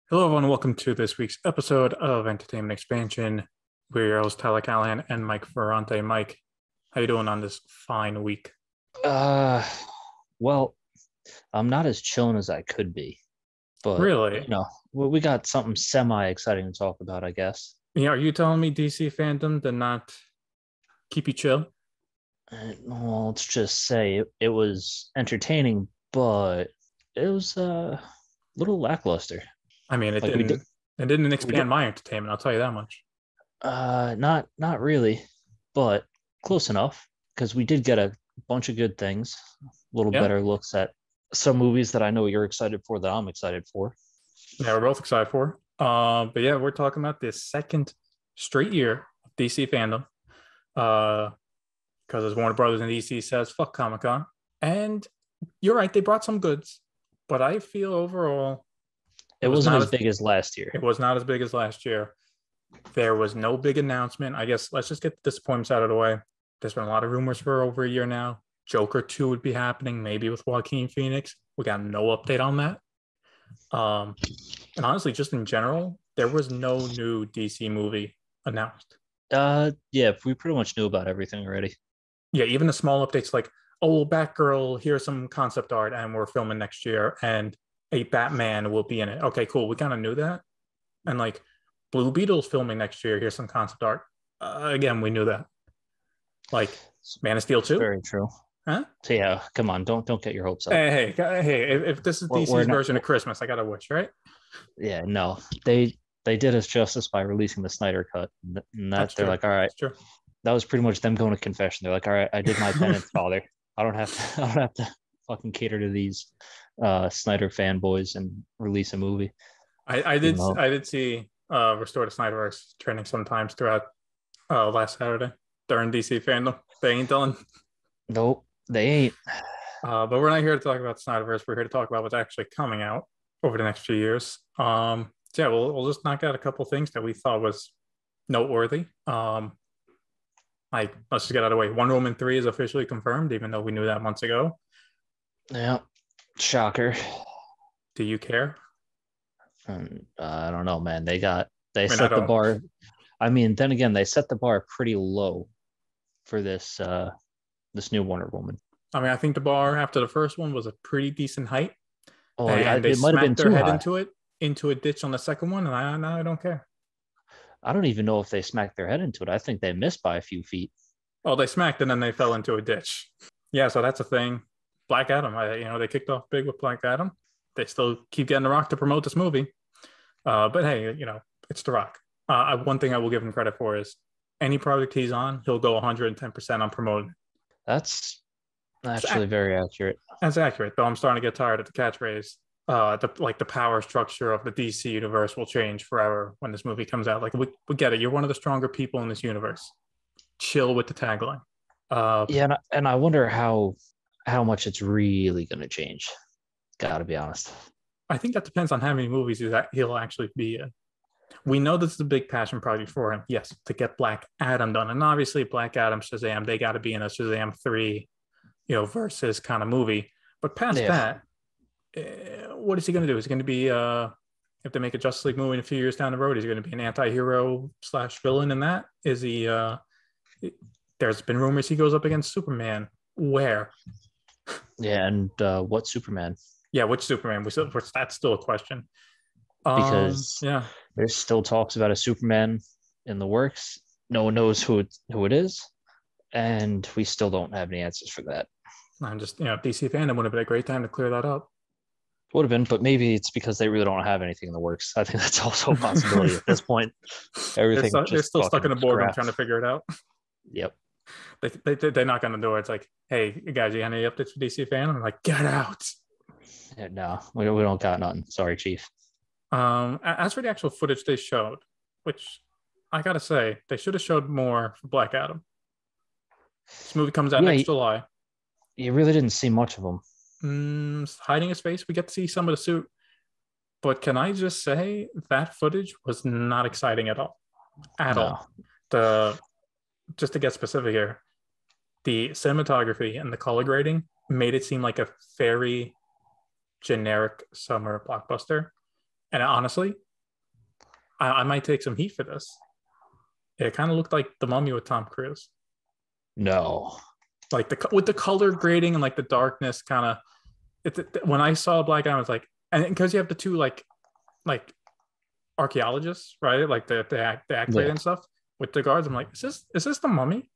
Hello, everyone. Welcome to this week's episode of Entertainment Expansion. We're your hosts, Tyler Callahan and Mike Ferrante. Mike, how you doing on this fine week? Uh, well, I'm not as chilling as I could be, but Really? we got something semi-exciting to talk about, I guess. Are you telling me DC fandom did not keep you chill? Well, let's just say it was entertaining, but it was a little lackluster. I mean, it Like we did, didn't. It didn't we did, expand my entertainment. I'll tell you that much. not really, but close enough because we did get a bunch of good things, a little Yeah, better looks at some movies that I know you're excited for that I'm excited for. yeah, we're both excited for. But yeah, we're talking about this second straight year of DC fandom. Uh, because as Warner Brothers and DC says, fuck Comic Con. And you're right, they brought some goods, but I feel overall it It was wasn't not as as big as last year. it was not as big as last year. There was no big announcement. I guess let's just get the disappointments out of the way. There's been a lot of rumors for over a year now. Joker 2 would be happening, maybe with Joaquin Phoenix. We got no update on that. Um, and honestly, just in general, there was no new DC movie announced. Yeah, we pretty much knew about everything already. Yeah, even the small updates like, oh, well, Batgirl, here's some concept art, and we're filming next year, and a Batman will be in it. Okay, cool. We kind of knew that. And like, Blue Beetle's filming next year. Here's some concept art. Again, we knew that. Like Man of Steel It's 2? very true. Huh? So yeah, come on, don't get your hopes up. Hey, if this is We're DC's not. version of Christmas, I got to wish, right? Yeah, no, they did us justice by releasing the Snyder cut, and That's that they're true. like, all right, That's true. that was pretty much them going to confession. They're like, all right, I did my penance, father. I don't have to. I don't have to fucking cater to these Snyder fanboys and release a movie. I Even did though, I did see Restore to Snyderverse trending sometimes throughout last Saturday during DC fandom. They ain't done. nope, they ain't. But we're not here to talk about Snyderverse. We're here to talk about what's actually coming out over the next few years. So yeah, we'll just knock out a couple things that we thought was noteworthy. Like let's just get out of the way. Wonder Woman 3 is officially confirmed, even though we knew that months ago. Yeah, shocker. Do you care? And, I don't know, man. They I mean, I set the don't. bar. I mean, then again, they set the bar pretty low for this new Wonder Woman. I mean, I think the bar after the first one was a pretty decent height, Oh, and they it might have been smacked their too head high. into it into a ditch on the second one, and I don't care. I don't even know if they smacked their head into it. I think they missed by a few feet. Oh, they smacked and then they fell into a ditch. Yeah, so that's a thing. Black Adam, they kicked off big with Black Adam. They still keep getting The Rock to promote this movie, but hey, it's The Rock. One thing I will give him credit for is any project he's on, he'll go 110% on promoting. That's It's, actually very accurate. that's accurate, though. I'm starting to get tired of the catchphrase. The power structure of the DC universe will change forever when this movie comes out. Like we get it. You're one of the stronger people in this universe. Chill with the tagline. Uh, Yeah, and I wonder how much it's really going to change. Got to be honest. I think that depends on how many movies he'll actually be in. We know this is a big passion project for him. Yes, to get Black Adam done, and obviously Black Adam, Shazam, they got to be in a Shazam 3, versus kind of movie. But past Yeah, that, what is he going to do? Is he going to be if they make a Justice League movie in a few years down the road? Is he going to be an anti-hero slash villain in that? Is he? There's been rumors he goes up against Superman. Where? yeah, and what Superman? Yeah, which Superman? That's still a question. Because Yeah, there's still talks about a Superman in the works. No one knows who it is, and we still don't have any answers for that. I'm just DC fandom would have been a great time to clear that up. Would have been, but maybe it's because they really don't have anything in the works. I think that's also a possibility at this point. Everything They're just still stuck in fucking the boardroom scrapped. trying to figure it out. Yep. They knock on the door. It's like, hey, guys, you got any updates for DC fan? I'm like, get out. Yeah, no, we don't got nothing. Sorry, Chief. As for the actual footage they showed, which I gotta say, they should have showed more for Black Adam. This movie comes out Yeah, next July. you really didn't see much of them. Hiding his face, we get to see some of the suit. But can I just say that footage was not exciting at all? At No. all. The Just to get specific here, the cinematography and the color grading made it seem like a very generic summer blockbuster. And honestly, I might take some heat for this. It kind of looked like The Mummy with Tom Cruise, No. like with the color grading and like the darkness kind of. When I saw Black Adam, I was like, and because you have the two like archaeologists, right? Like the activator Yeah. and stuff with the guards. I'm like, is this The Mummy?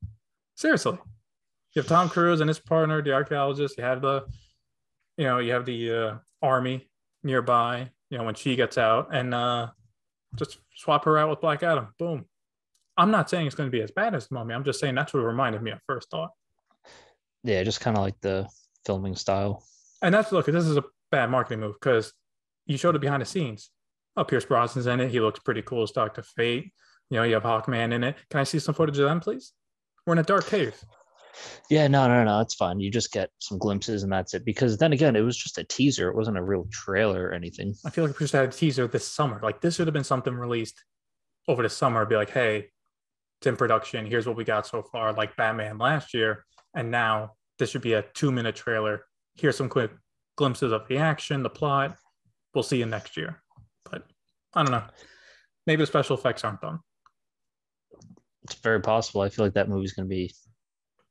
Seriously, you have Tom Cruise and his partner, the archaeologist. You have the army nearby. When she gets out, and just swap her out with Black Adam. Boom. I'm not saying it's going to be as bad as The Mummy. I'm just saying that's what it reminded me at first thought. Yeah, just kind of like the filming style. And look, this is a bad marketing move because you showed it behind the scenes. Oh, Pierce Brosnan's in it. He looks pretty cool as Dr. Fate. You have Hawkman in it. Can I see some footage of them, please? We're in a dark cave. Yeah, no, it's fine. You just get some glimpses and that's it. Because then again, it was just a teaser. It wasn't a real trailer or anything. I feel like we should have had a teaser this summer. Like this should have been something released over the summer. Be like, hey, it's in production. Here's what we got so far, like Batman last year. And now this should be a 2-minute trailer. Here's some quick glimpses of the action, the plot. We'll see you next year. But I don't know. Maybe the special effects aren't done. It's very possible. I feel like that movie's going to be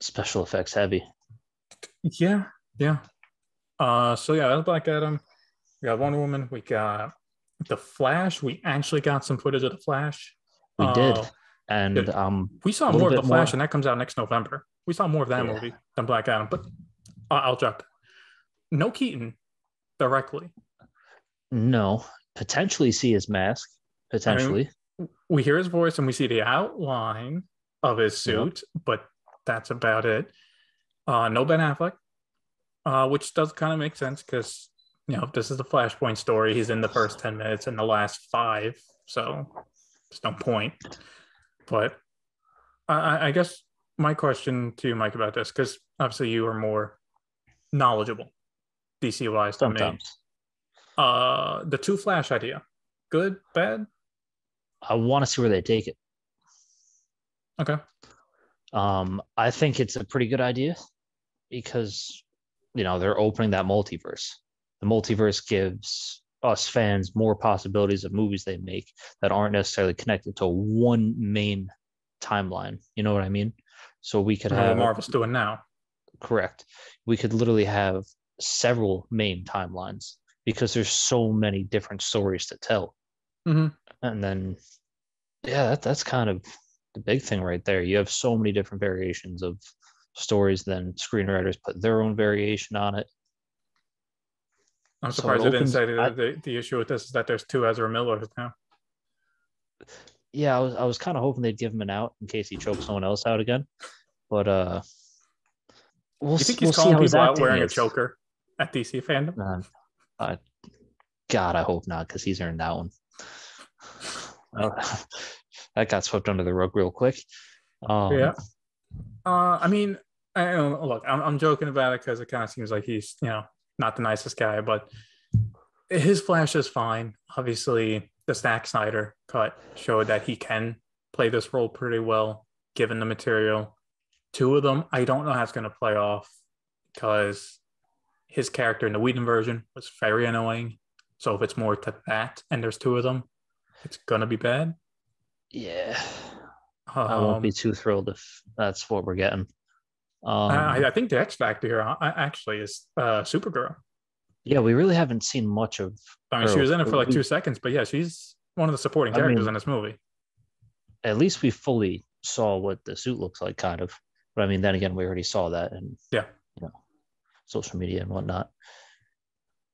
special effects heavy. Yeah. So yeah, that's Black Adam. We got Wonder Woman. We got The Flash. We actually got some footage of The Flash. We did. And we saw more of The Flash, and that comes out next November. We saw more of that movie than Black Adam. But I'll drop that. No Keaton directly. No. Potentially see his mask. Potentially. I mean, we hear his voice and we see the outline of his suit, but that's about it. No Ben Affleck, which does kind of make sense because this is the Flashpoint story. He's in the first 10 minutes and the last 5, so there's no point. But I guess my question to you, Mike, about this, because obviously you are more knowledgeable DC wise than me. The 2 Flash idea, good, bad? I want to see where they take it. Okay. I think it's a pretty good idea because they're opening that multiverse. The multiverse gives us fans more possibilities of movies they make that aren't necessarily connected to one main timeline. You know what I mean? So we could have what Marvel's doing now. Correct. We could literally have several main timelines because there's so many different stories to tell. Mm-hmm. And then, that's kind of the big thing right there. You have so many different variations of stories, then screenwriters put their own variation on it. I'm surprised they didn't say the issue with this is that there's 2 Ezra Millers now. Yeah, I was kind of hoping they'd give him an out in case he chokes someone else out again. But you think he's calling people out wearing a choker at DC FanDome? God, I hope not, because he's earned that one. That got swept under the rug real quick. I mean, look, I'm joking about it because it kind of seems like he's not the nicest guy, but his Flash is fine. Obviously, the Zack Snyder cut showed that he can play this role pretty well given the material. 2 of them, I don't know how it's going to play off because his character in the Whedon version was very annoying. So if it's more to that and there's 2 of them, it's going to be bad. Yeah. I won't be too thrilled if that's what we're getting. I think the X Factor here actually is Supergirl. Yeah, we really haven't seen much of. I mean, she was in it for like 2 seconds, but yeah, she's one of the supporting characters in this movie. At least we fully saw what the suit looks like, kind of. But I mean, then again, we already saw that in social media and whatnot.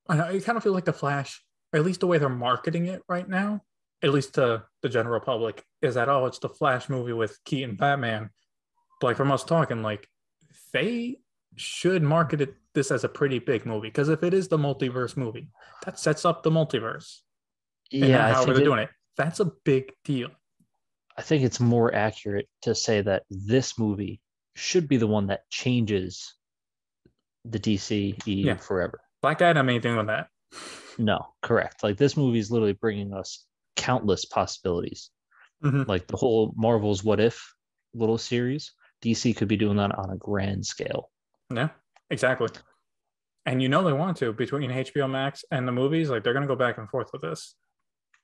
I kind of feel like the Flash, or at least the way they're marketing it right now, at least to the general public, is that it's the Flash movie with Keaton Batman. But like from us talking, like they should market this as a pretty big movie because if it is the multiverse movie, that sets up the multiverse. Yeah, however they're doing it, that's a big deal. I think it's more accurate to say that this movie should be the one that changes the DCEU forever. Black Adam ain't doing that. No, correct. Like this movie is literally bringing us countless possibilities. Mm-hmm. Like the whole Marvel's What If little series, DC could be doing that on a grand scale. Yeah, exactly. And they want to between HBO Max and the movies, like they're going to go back and forth with this.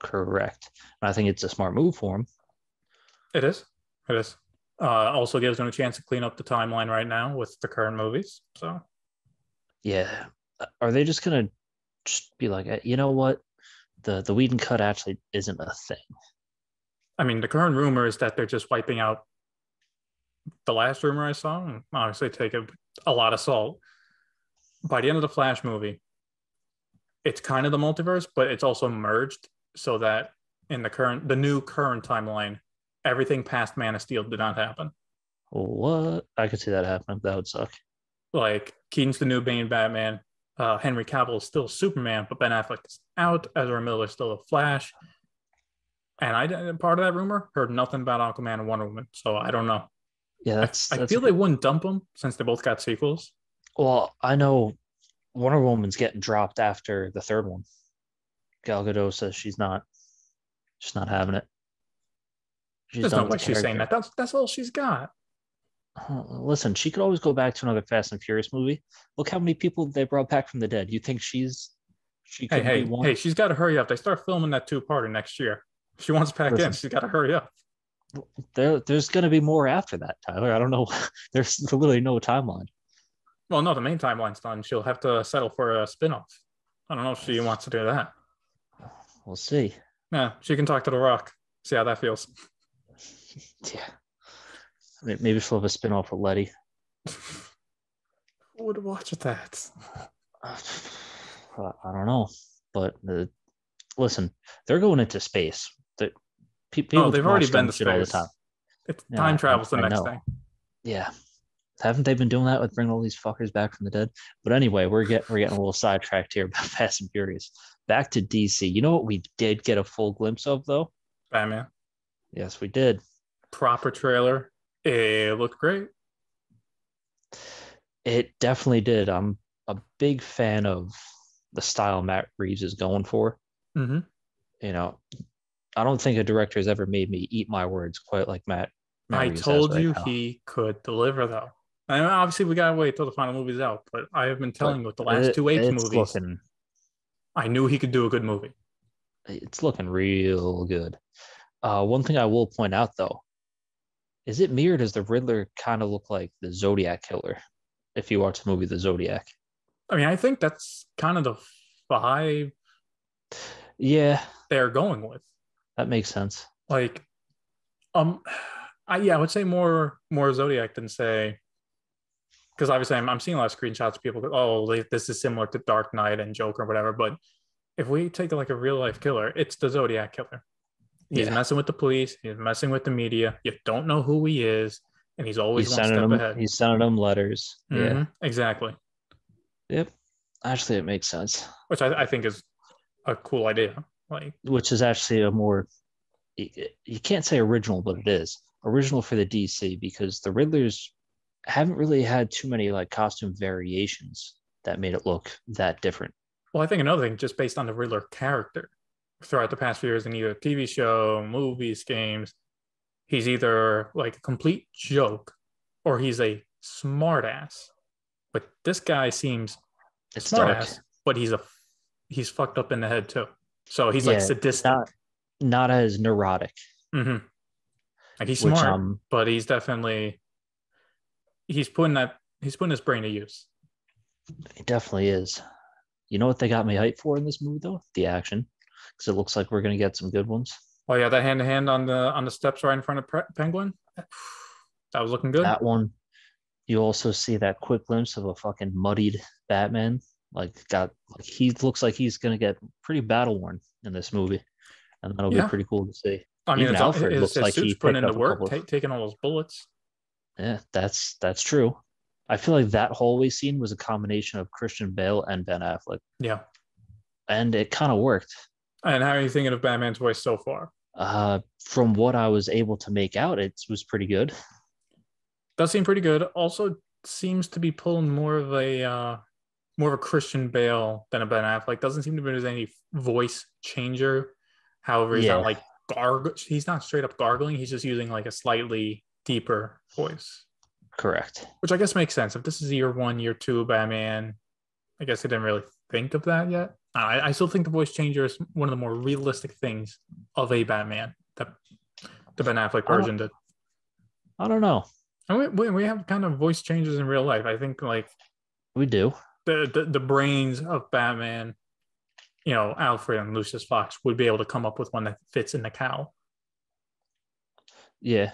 Correct. And I think it's a smart move for him. It is. It is. Also gives him a chance to clean up the timeline right now with the current movies. So Yeah. Are they just gonna just be like, you know what? The Whedon cut actually isn't a thing. I mean, the current rumor is that they're just wiping out the last rumor I saw, and obviously take a lot of salt. By the end of the Flash movie, it's kind of the multiverse, but it's also merged so that in the new current timeline, everything past Man of Steel did not happen. What? I could see that happening. That would suck. Like Keaton's the new Bane Batman. Henry Cavill is still Superman, but Ben Affleck is out. Ezra Miller is still a Flash. And I part of that rumor heard nothing about Aquaman and Wonder Woman, so I don't know. Yeah, I feel they wouldn't dump them since they both got sequels. Well, I know Wonder Woman's getting dropped after the third one. Gal Gadot says she's not having it. There's no way she's saying that. That's all she's got. Listen, she could always go back to another Fast and Furious movie. Look how many people they brought back from the dead. You think she could be one? Hey, she's got to hurry up. They start filming that 2-parter next year. If she wants back in, she's got to hurry up. There's going to be more after that, Tyler. I don't know. There's literally no timeline. Well, no, the main timeline's done. She'll have to settle for a spinoff. I don't know if she wants to do that. We'll see. Yeah, she can talk to The Rock. See how that feels. Yeah. Maybe she'll have a spinoff with Letty. Who would watch that? I don't know. But listen, they're going into space. People they've already been to space all the time. Time travel's the next thing. Yeah. Haven't they been doing that with bringing all these fuckers back from the dead? But anyway, we're getting a little sidetracked here about Fast and Furious. Back to DC. You know what we did get a full glimpse of, though? Batman. Yes, we did. Proper trailer. It looked great. It definitely did. I'm a big fan of the style Matt Reeves is going for. Mm-hmm. You know, I don't think a director has ever made me eat my words quite like Matt Reeves told you now. he could deliver, though. I mean, obviously, we gotta wait till the final movie's out, but I have been telling you with the last two Apes movies, I knew he could do a good movie. It's looking real good. One thing I will point out, though, is it me or does the Riddler kind of look like the Zodiac killer if you watch the movie The Zodiac? I mean, I think that's kind of the vibe they're going with. That makes sense. Like, I would say more Zodiac than say, because obviously I'm seeing a lot of screenshots of people go, this is similar to Dark Knight and Joker or whatever. But if we take like a real life killer, it's the Zodiac killer. He's messing with the police. He's messing with the media. You don't know who he is, and he's always one step ahead. He's sending them letters. Mm-hmm. Yeah, exactly. Yep. Actually, it makes sense. Which I think is a cool idea. Which is actually a more, you can't say original, but it is original for the DC because the Riddlers haven't really had too many like costume variations that made it look that different. Well, I think another thing, just based on the Riddler character throughout the past few years in either TV show, movies, games, he's either like a complete joke or he's a smart ass. But this guy seems smart ass, but he's fucked up in the head too. So he's like sadistic. Not as neurotic. Mm-hmm. Like he's smart, but he's definitely he's putting his brain to use. It definitely is. You know what they got me hyped for in this movie though? The action, because it looks like we're gonna get some good ones. Oh yeah, that hand to hand on the steps right in front of Penguin. That was looking good. That one. You also see that quick glimpse of a fucking muddied Batman. He looks like he's gonna get pretty battle worn in this movie, and that'll be pretty cool to see. I mean, Alfred looks like he's putting in the work, taking all those bullets. Yeah, that's true. I feel like that hallway scene was a combination of Christian Bale and Ben Affleck. Yeah, and it kind of worked. And how are you thinking of Batman's voice so far? From what I was able to make out, it was pretty good. Does seem pretty good. Also, seems to be pulling more of a Christian Bale than a Ben Affleck. Doesn't seem to be any voice changer. However, he's not like he's not straight up gargling. He's just using like a slightly deeper voice. Correct. Which I guess makes sense. If this is year 1, year 2 Batman, I guess I didn't really think of that yet. I still think the voice changer is one of the more realistic things of a Batman that the Ben Affleck version did. I don't know. And we have kind of voice changes in real life. I think like We do. the brains of Batman, Alfred and Lucius Fox would be able to come up with one that fits in the cowl. Yeah.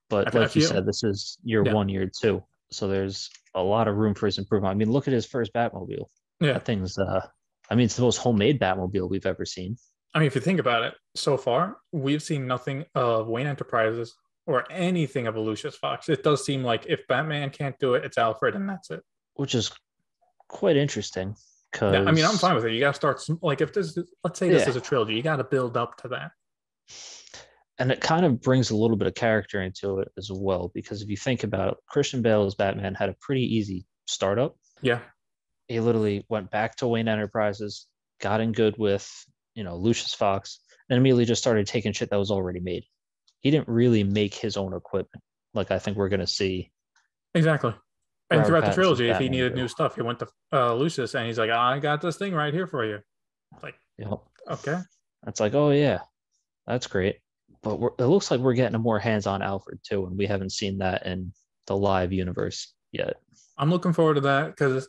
But I like you feel, said, this is year yeah, 1, year 2. So there's a lot of room for his improvement. I mean, look at his first Batmobile. yeah. That thing's I mean, it's the most homemade Batmobile we've ever seen. I mean, if you think about it, so far we've seen nothing of Wayne Enterprises or anything of a Lucius Fox. It does seem like if Batman can't do it, it's Alfred, and that's it. Which is quite interesting Yeah, I mean, I'm because fine with it. You got to start like if this, let's say this is a trilogy, you got to build up to that. and it kind of brings a little bit of character into it as well. Because if you think about it, Christian Bale as Batman had a pretty easy startup. Yeah, He literally went back to Wayne Enterprises, got in good with, Lucius Fox, and immediately just started taking shit that was already made. He didn't really make his own equipment, like I think we're gonna see. exactly. And Robert throughout the Pattinson's trilogy, if he Batman needed do. new stuff, he went to Lucius, and he's like, "I got this thing right here for you." Like, okay, That's like, oh yeah, that's great. But it looks like we're getting a more hands-on Alfred too, and we haven't seen that in the live universe yet. I'm looking forward to that because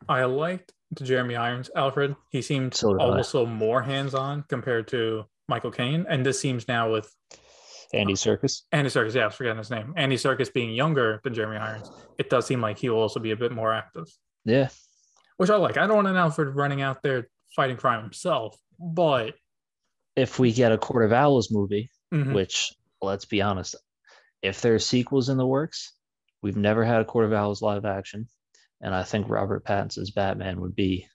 I liked the Jeremy Irons Alfred. He seemed also more hands-on compared to Michael Caine, and this seems now with Andy Serkis. Andy Serkis, yeah, I was forgetting his name. Andy Serkis being younger than Jeremy Irons, it does seem like he will also be a bit more active. Yeah. Which I like. I don't want an Alfred running out there fighting crime himself, but if we get a Court of Owls movie, which, let's be honest, if there's sequels in the works, we've never had a Court of Owls live action, and I think Robert Pattinson's Batman would be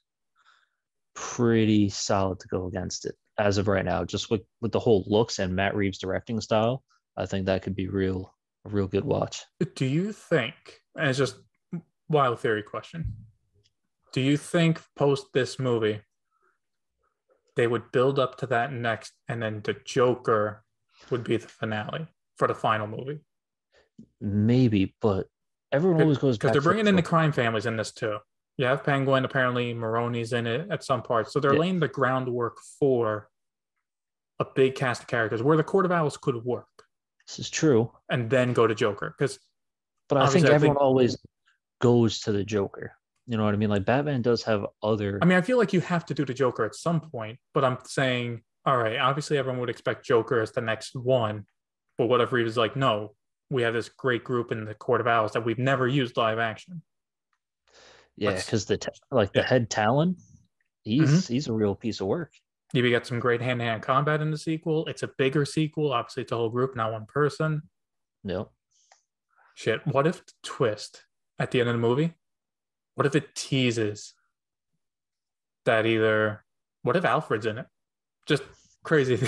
pretty solid to go against it as of right now. Just with the whole looks and Matt Reeves' directing style, I think that could be a real good watch. Do you think, and it's just wild theory question, do you think post this movie they would build up to that next, and then the Joker would be the finale for the final movie? Maybe, but everyone always goes back because they're bringing in the crime families in this too. You have Penguin, apparently Maroni's in it at some parts, so they're laying the groundwork for a big cast of characters where the Court of Owls could work. This is true, and then go to Joker but I think everyone always goes to the Joker. You know what I mean? Like Batman does have other. I mean, I feel like you have to do the Joker at some point, but I'm saying, all right, obviously everyone would expect Joker as the next one, but what if Reeves is like, no, we have this great group in the Court of Owls that we've never used live action. Yeah, because the head Talon, he's a real piece of work. You got some great hand-to-hand combat in the sequel. It's a bigger sequel. Obviously, it's a whole group, not one person. Yep. Shit. What if the twist at the end of the movie? What if it teases that what if Alfred's in it? Just crazy.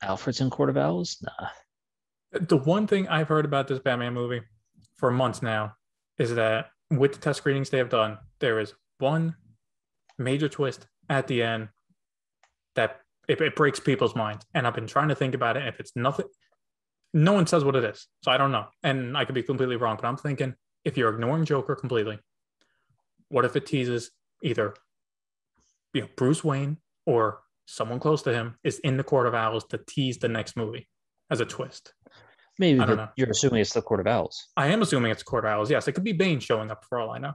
Alfred's in Court of Owls? Nah. The one thing I've heard about this Batman movie for months now is that with the test screenings they have done, there is one major twist at the end that it breaks people's minds. And I've been trying to think about it. If it's nothing, no one says what it is. So I don't know. And I could be completely wrong, but I'm thinking if you're ignoring Joker completely, what if it teases either Bruce Wayne or someone close to him is in the Court of Owls to tease the next movie as a twist? Maybe, but you're assuming it's the Court of Owls. I am assuming it's Court of Owls. Yes, it could be Bane showing up for all I know.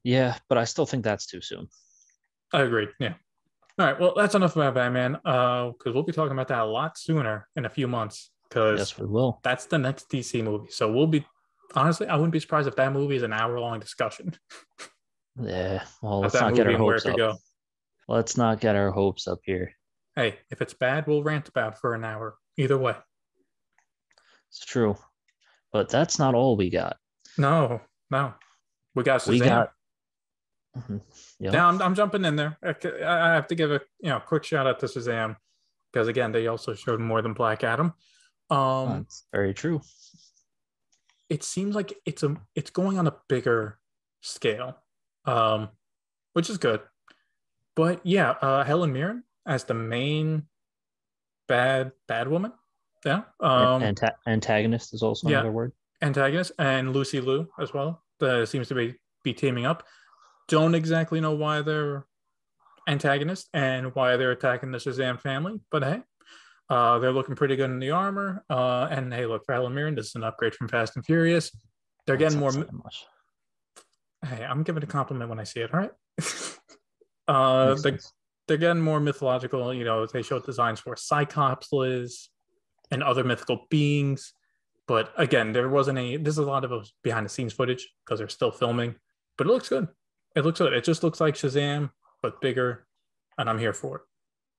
Yeah, but I still think that's too soon. I agree. Yeah. All right. Well, that's enough about Batman. Because we'll be talking about that a lot sooner in a few months. Because yes, we will. That's the next DC movie. So we'll be honestly, I wouldn't be surprised if that movie is an hour-long discussion. Yeah. Well, let's not get our hopes up. Let's not get our hopes up here. Hey, if it's bad, we'll rant about it for an hour. Either way. It's true. But that's not all we got. No. We got Shazam. We got. Yep. Now I'm jumping in there. I have to give a quick shout out to Shazam because again they also showed more than Black Adam. That's very true. It seems like it's going on a bigger scale, which is good. But yeah, Helen Mirren as the main bad woman. Yeah. Antagonist is also another word. Antagonist, and Lucy Liu as well. That seems to be teaming up. Don't exactly know why they're antagonist and why they're attacking the Shazam family. But hey, they're looking pretty good in the armor. And hey, look, Valerian, this is an upgrade from Fast and Furious. They're getting more. Hey, I'm giving a compliment when I see it. All right. They're getting more mythological. You know, they showed designs for Cyclops and other mythical beings. But again, there's a lot of behind the scenes footage because they're still filming. But it looks good. It looks good. It just looks like Shazam, but bigger. And I'm here for it.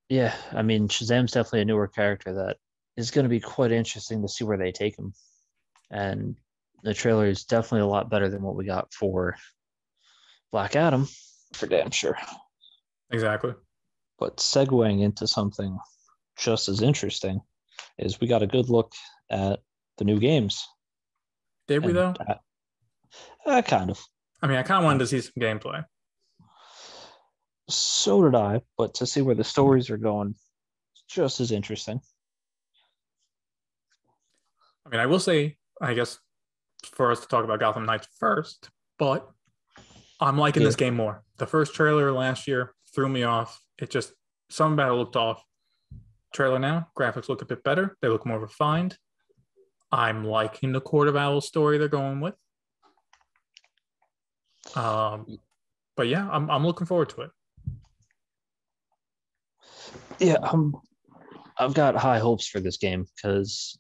Yeah, I mean, Shazam's definitely a newer character that is going to be quite interesting to see where they take him. And the trailer is definitely a lot better than what we got for Black Adam, for damn sure. Exactly. But segueing into something just as interesting is we got a good look at the new games. Did we, though? Kind of. I mean, I kind of wanted to see some gameplay. So did I, but to see where the stories are going, just as interesting. I mean, I will say, I guess, for us to talk about Gotham Knights first, but I'm liking this game more. The first trailer last year threw me off. It just, something about it looked off. Trailer now, graphics look a bit better. They look more refined. I'm liking the Court of Owls story they're going with. But yeah, I'm looking forward to it. Yeah, I've got high hopes for this game because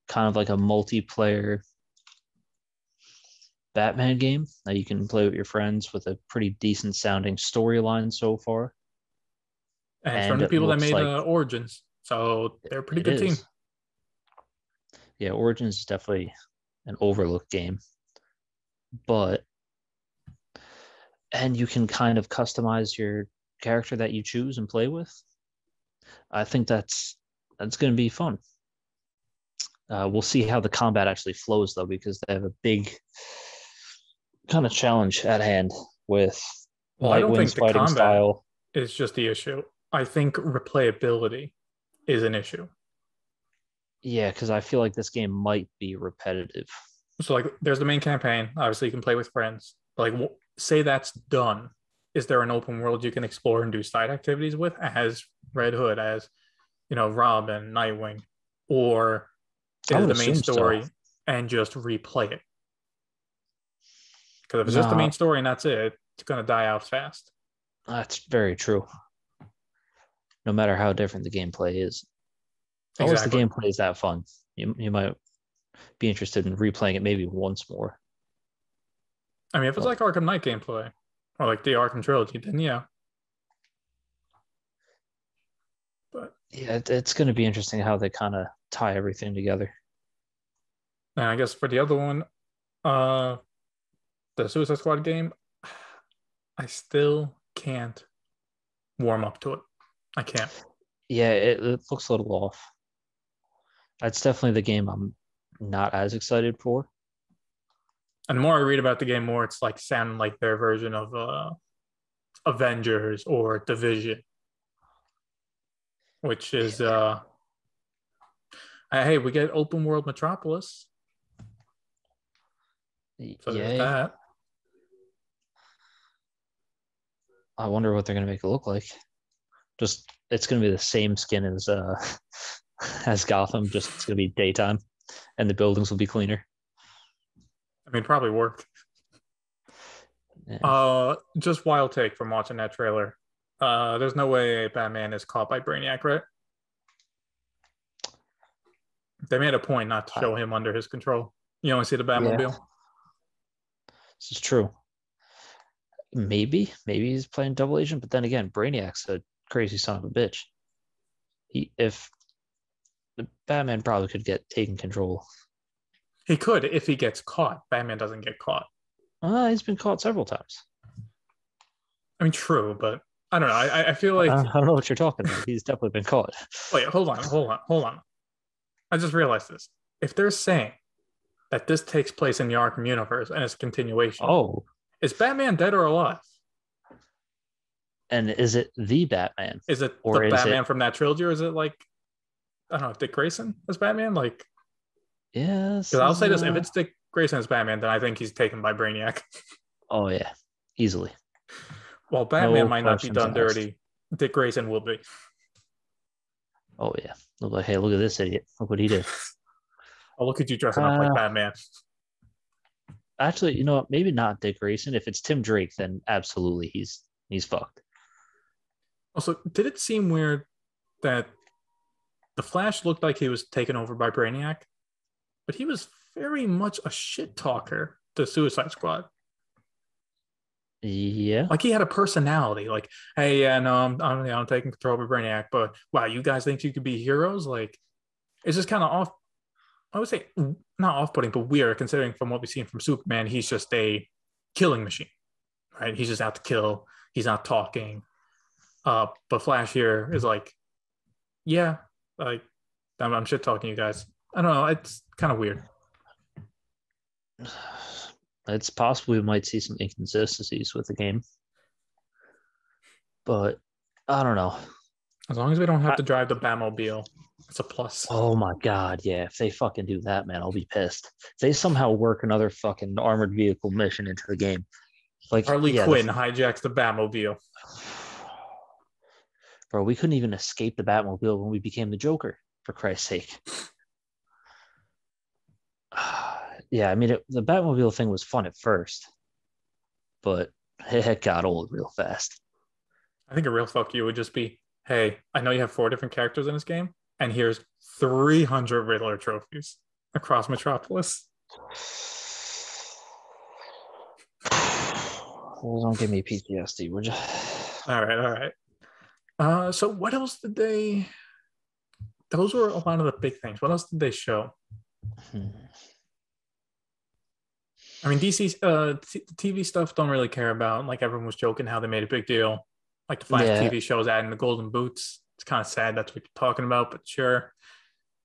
kind of like a multiplayer Batman game that you can play with your friends with a pretty decent sounding storyline so far. And it's from the people that made Origins, so they're a pretty good team. Yeah, Origins is definitely an overlooked game, and you can kind of customize your character that you choose and play with. I think that's going to be fun. We'll see how the combat actually flows, though, because they have a big kind of challenge at hand with Nightwing's fighting style. Is just the issue. I think replayability is an issue. Yeah, because I feel like this game might be repetitive. So, like, there's the main campaign. Obviously, you can play with friends. But, like, say that's done. Is there an open world you can explore and do side activities with as Red Hood, as, you know, Robin, Nightwing? Or is it the main story and just replay it? Because if it's just the main story and that's it, it's going to die out fast. That's very true. No matter how different the gameplay is. Unless the gameplay is that fun, you might be interested in replaying it maybe once more. I mean, if it's like Arkham Knight gameplay or like the Arkham trilogy, then yeah. But yeah, it's going to be interesting how they kind of tie everything together. And I guess for the other one, the Suicide Squad game, I still can't warm up to it. I can't. Yeah, it looks a little off. That's definitely the game I'm not as excited for. And the more I read about the game, more it's like sounding like their version of Avengers or Division, which is hey, we get open world Metropolis. So there's that. I wonder what they're gonna make it look like. Just it's gonna be the same skin as Gotham, just it's gonna be daytime and the buildings will be cleaner. I mean, probably work. Yeah. Just wild take from watching that trailer. There's no way Batman is caught by Brainiac, right? They made a point not to show him under his control. You only see the Batmobile. Yeah. This is true. Maybe he's playing double agent, but then again, Brainiac's a crazy son of a bitch. If the Batman probably could get taken control. He could if he gets caught. Batman doesn't get caught. He's been caught several times. I mean, true, but I don't know. I feel like I don't know what you're talking about. He's definitely been caught. Wait, hold on. I just realized this. If they're saying that this takes place in the Arkham universe and it's a continuation, is Batman dead or alive? And is it the Batman? Is it the Batman from that trilogy, or is it like, I don't know, Dick Grayson as Batman? Like, yes. Because I'll say this: if it's Dick Grayson as Batman, then I think he's taken by Brainiac. Oh yeah, easily. While Batman No might not be questions done asked. dirty, Dick Grayson will be. Oh yeah. Look like, hey, look at this idiot. Look what he did. Oh, look at you dressing up like Uh Batman. Actually, you know what? Maybe not Dick Grayson. If it's Tim Drake, then absolutely he's fucked. Also, did it seem weird that the Flash looked like he was taken over by Brainiac, but he was very much a shit talker to Suicide Squad. Yeah. Like he had a personality. Like, hey, yeah, no, I'm taking control of Brainiac, but wow, you guys think you could be heroes? Like, it's just kind of off. I would say not off-putting, but weird considering from what we've seen from Superman, he's just a killing machine, right? He's just out to kill. He's not talking. But Flash here is like, yeah, like I'm shit talking you guys. I don't know. It's kind of weird. It's possible we might see some inconsistencies with the game, but I don't know. As long as we don't have I, to drive the Batmobile, it's a plus. oh my god, yeah. If they fucking do that, man, I'll be pissed. If they somehow work another fucking armored vehicle mission into the game. Like, Harley yeah, Quinn hijacks the Batmobile. bro, we couldn't even escape the Batmobile when we became the Joker, for Christ's sake. Yeah, I mean, the Batmobile thing was fun at first, but it got old real fast. I think a real fuck you would just be, hey, I know you have 4 different characters in this game, and here's 300 Riddler trophies across Metropolis. Well, don't give me PTSD, would you? All right, all right. So what else did they? Those were a lot of the big things. What else did they show? I mean, DC's TV stuff don't really care about. Like everyone was joking how they made a big deal, like the Flash Yeah, TV shows adding the golden boots. It's kind of sad that's what you're talking about, but sure.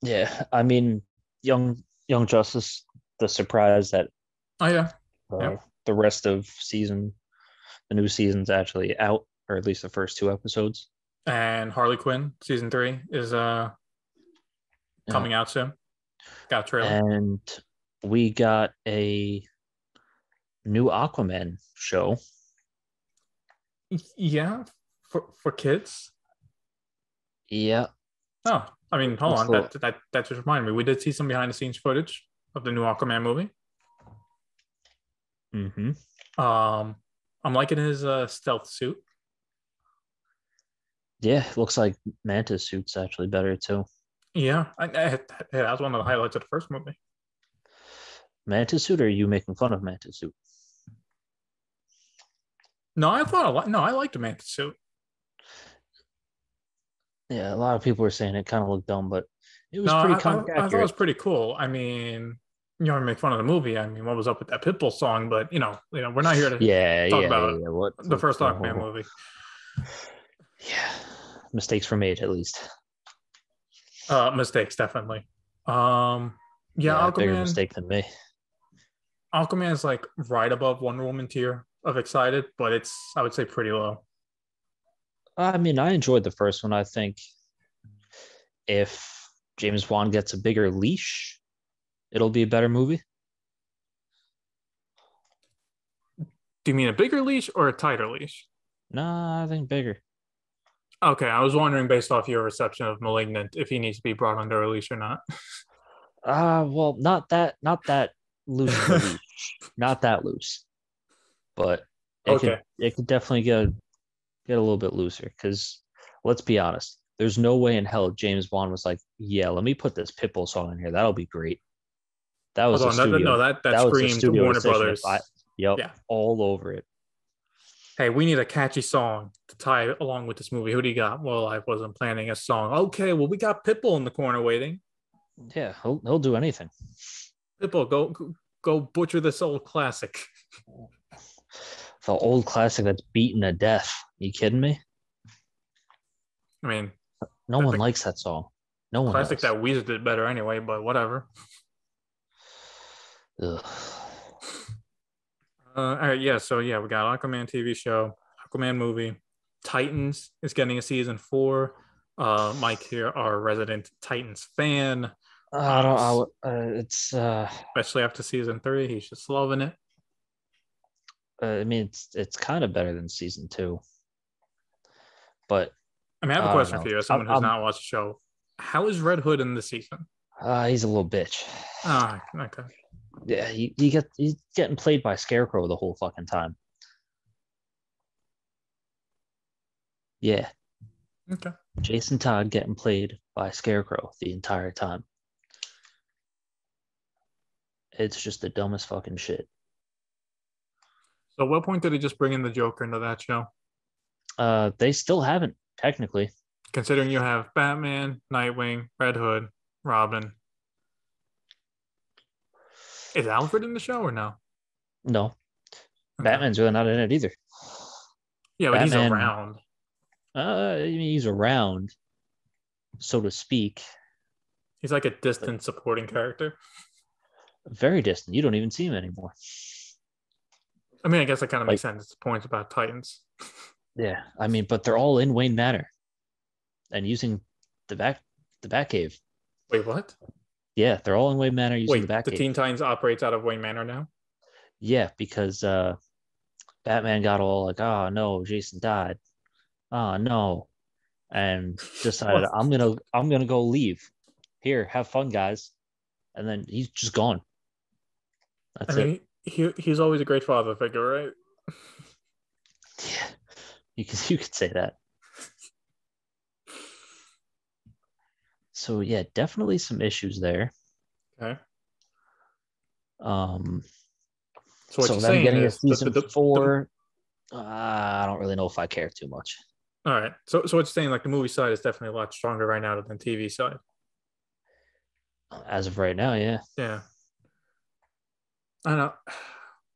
yeah. I mean, Young Justice, the surprise that Oh yeah, uh, yep. the rest of the new season's actually out, or at least the first 2 episodes. And Harley Quinn season 3 is Yeah. coming out soon. Got a trailer. And we got a new Aquaman show. Yeah, for kids. Yeah, Oh, I mean, hold looks on. a little. That just reminded me. We did see some behind the scenes footage of the new Aquaman movie. Mm-hmm. Um, I'm liking his stealth suit. Yeah, looks like Manta's suit's actually better too. Yeah, that was one of the highlights of the first movie. Manta's suit, or are you making fun of Manta's suit? No, I thought a lot. No, I liked the Manta suit. Yeah, a lot of people were saying it kind of looked dumb, but it was No, pretty I comic thought it was accurate. pretty cool. I mean, you know, make fun of the movie. I mean, what was up with that Pitbull song? But we're not here to Yeah, talk yeah, about yeah. the first Aquaman movie. Yeah, mistakes were made at least. Mistakes definitely. Yeah, Yeah, bigger mistake than me. Aquaman is like right above Wonder Woman tier of excited, but it's I would say pretty low. I mean, I enjoyed the first one. I think if James Wan gets a bigger leash, it'll be a better movie. Do you mean a bigger leash or a tighter leash? Nah, I think bigger. Okay, I was wondering based off your reception of Malignant if he needs to be brought under a leash or not. Well, not that loose of a leash, not that loose, but Okay. it could definitely get a little bit looser. Because let's be honest, there's no way in hell James Wan was like, yeah, let me put this Pitbull song in here. That'll be great. That was Hold a on, no, studio. that That was a screamed studio Warner decision. If I, Brothers. yep, Yeah. all over it. Hey, we need a catchy song to tie along with this movie. Who do you got? Well, I wasn't planning a song. Okay, well, we got Pitbull in the corner waiting. Yeah, he'll do anything. Pitbull, go butcher this old classic. The old classic that's beaten to death. You kidding me? I mean, No one the likes that song. No one classic does. that Weezer did better anyway, but whatever. Ugh. All right, yeah. So yeah, we got Aquaman TV show, Aquaman movie, Titans is getting a season 4. Mike here, our resident Titans fan, I don't. It's especially after season 3, he's just loving it. I mean, it's kind of better than season 2, but I mean, I have a I don't question know. for you as someone who's not watched the show. How is Red Hood in this season? He's a little bitch. Ah, okay. Yeah, he's getting played by Scarecrow the whole fucking time. Yeah, Okay. Jason Todd getting played by Scarecrow the entire time. It's just the dumbest fucking shit. So, at what point did he just bring in the Joker into that show? They still haven't technically. Considering you have Batman, Nightwing, Red Hood, Robin. Is Alfred in the show or no? No, Okay. Batman's really not in it either. Yeah, but he's Batman, around. I mean, he's around, so to speak. He's like a But distant supporting character. very distant. You don't even see him anymore. I mean, I guess that kind of makes Like, sense. It's the point about Titans. yeah, I mean, but they're all in Wayne Manor and using the Batcave. Wait, what? Yeah, they're all in Wayne Manor using the Wait, the Batcave. Teen Titans operates out of Wayne Manor now? Yeah, because Batman got all like, oh no, Jason died. Oh no. And decided Well, I'm gonna go leave. Here, have fun, guys. And then he's just gone. I That's it. mean, he's always a great father figure, right? Yeah, you could say that. So yeah, definitely some issues there. Okay. Um, So what so you're them saying getting a is season 4, I don't really know if I care too much. all right. So what you're saying, like the movie side is definitely a lot stronger right now than TV side. As of right now, yeah. Yeah. I know.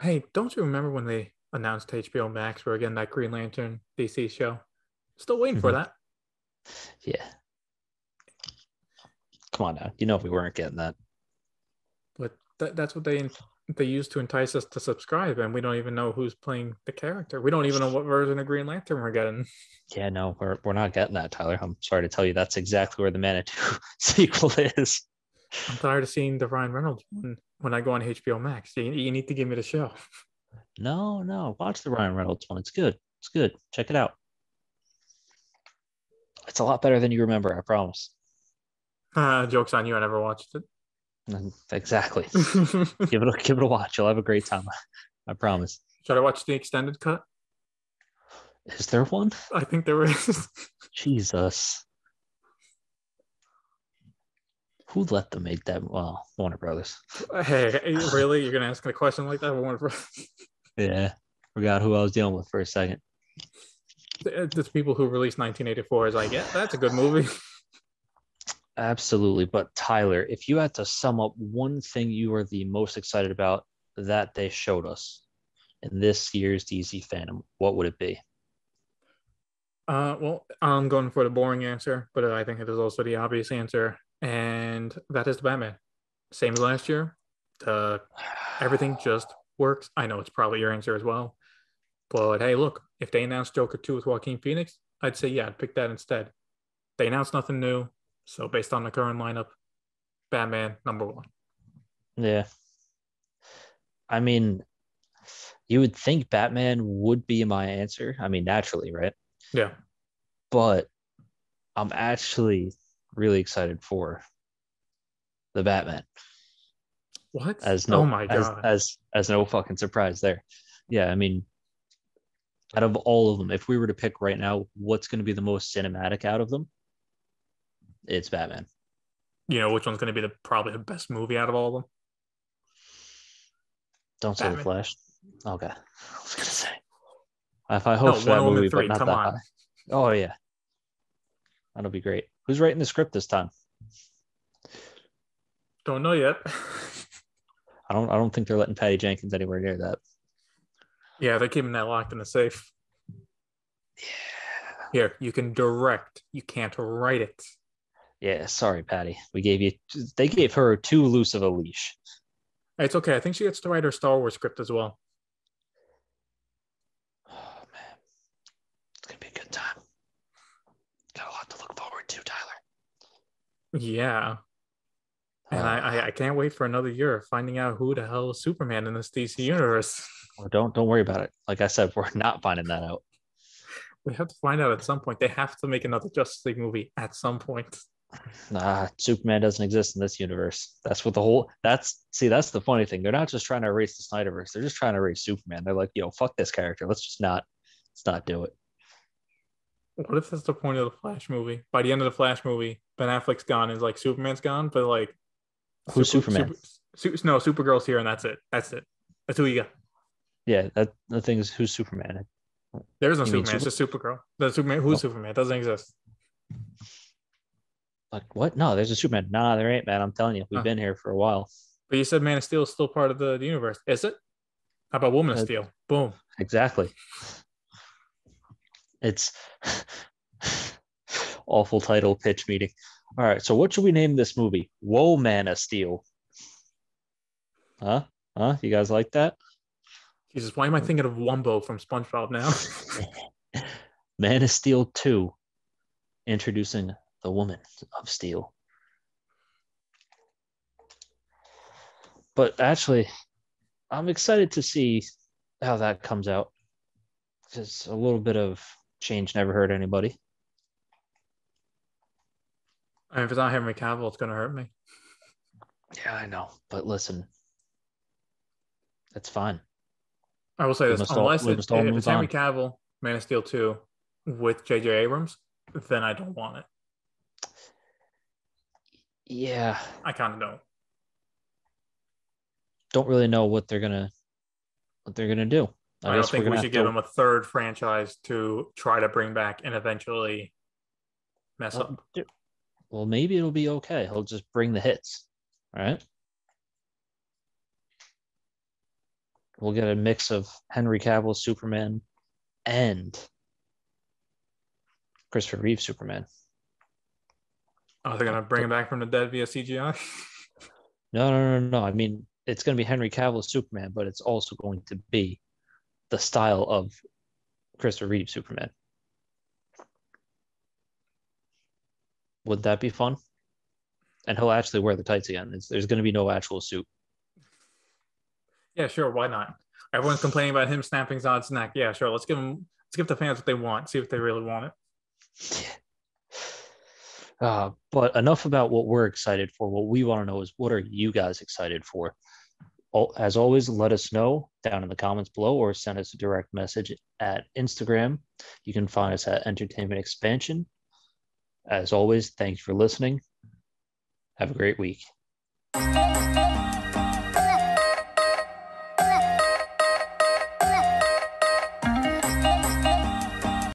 Hey, don't you remember when they announced HBO Max for again that Green Lantern DC show? Still waiting for Mhm. that. Yeah. Come on now. You know if we weren't getting that. But that's what they use to entice us to subscribe, and we don't even know who's playing the character. We don't even know what version of Green Lantern we're getting. Yeah, no, we're not getting that, Tyler. I'm sorry to tell you that's exactly where the Manitou sequel is. I'm tired of seeing the Ryan Reynolds one when I go on HBO Max. You need to give me the show. No. Watch the Ryan Reynolds one. It's good. It's good. Check it out. It's a lot better than you remember, I promise. Joke's on you. I never watched it. Exactly. Give it a watch. You'll have a great time. I promise. Should I watch the extended cut? Is there one? I think there is. Jesus. Who let them make that? Well, Warner Brothers. Hey, really? You're gonna ask a question like that? Yeah. Forgot who I was dealing with for a second. It's people who released 1984 is like, yeah, that's a good movie. Absolutely. But Tyler, if you had to sum up one thing you are the most excited about that they showed us in this year's DC FanDome, what would it be? Well, I'm going for the boring answer, but I think it is also the obvious answer, and that is the Batman. Same as last year. Everything just works. I know it's probably your answer as well, but hey, look, if they announced Joker 2 with Joaquin Phoenix, I'd say yeah, I'd pick that instead. They announced nothing new, so based on the current lineup, Batman #1. Yeah. I mean, you would think Batman would be my answer. I mean, naturally, right? Yeah. But I'm actually really excited for the Batman. What? As Oh no my as god. as as no fucking surprise there. Yeah, I mean, out of all of them, if we were to pick right now, what's going to be the most cinematic out of them? It's Batman. You know which one's going to be probably the best movie out of all of them? Don't say the Batman. Flash. Okay, I was gonna say if I hope No, for that Wonder Woman movie, but 3. not Come that on. high. Oh yeah, that'll be great. Who's writing the script this time? Don't know yet. I don't think they're letting Patty Jenkins anywhere near that. Yeah, they're keeping that locked in the safe. Yeah. Here, you can direct. You can't write it. Yeah, sorry, Patty. They gave her too loose of a leash. It's okay. I think she gets to write her Star Wars script as well. Oh man, it's gonna be a good time. Got a lot to look forward to, Tyler. Yeah. And I can't wait for another year of finding out who the hell is Superman in this DC universe. Or don't worry about it. Like I said, we're not finding that out. We have to find out at some point. They have to make another Justice League movie at some point. Nah, Superman doesn't exist in this universe. That's what the whole that's the funny thing. They're not just trying to erase the Snyderverse. They're just trying to erase Superman. They're like, fuck this character. Let's not do it. What if that's the point of the Flash movie? By the end of the Flash movie, Ben Affleck's gone and like Superman's gone, but like Who's Superman? No, Supergirl's here and that's it. That's it. That's who you got. Yeah, that the thing is, who's Superman? There is no You mean Superman. It's just Supergirl. The Superman. Who's Superman? It doesn't exist. Like what? No, there's a Superman. Nah, there ain't, man. I'm telling you, we've been here for a while. But you said Man of Steel is still part of the universe. Is it? How about Woman of Steel? Boom. Exactly. It's awful title pitch meeting. All right, so what should we name this movie? Whoa, Man of Steel. Huh? You guys like that? Jesus, why am I thinking of Wumbo from SpongeBob now? Man of Steel 2, introducing the Woman of Steel. But actually, I'm excited to see how that comes out. Just a little bit of change never hurt anybody. I mean, if it's not Henry Cavill, it's going to hurt me. Yeah, I know. But listen, it's fine. I will say this. Unless if it's Henry Cavill, Man of Steel 2 with J.J. Abrams, then I don't want it. Yeah. I kind of don't. Don't really know what they're gonna do. I don't think we should give them a third franchise to try to bring back and eventually mess up. Well, maybe it'll be okay. He'll just bring the hits. All right. We'll get a mix of Henry Cavill Superman and Christopher Reeve Superman. Oh, they're gonna bring him back from the dead via CGI? No. I mean, it's going to be Henry Cavill Superman, but it's also going to be the style of Christopher Reeve Superman. Would that be fun? And he'll actually wear the tights again. There's going to be no actual suit. Yeah, sure. Why not? Everyone's complaining about him snapping Zod's neck. Yeah, sure. Let's give the fans what they want. See if they really want it. But enough about what we're excited for. What we want to know is, what are you guys excited for? As always, let us know down in the comments below or send us a direct message at Instagram. You can find us at Entertainment Expansion. As always, thanks for listening. Have a great week.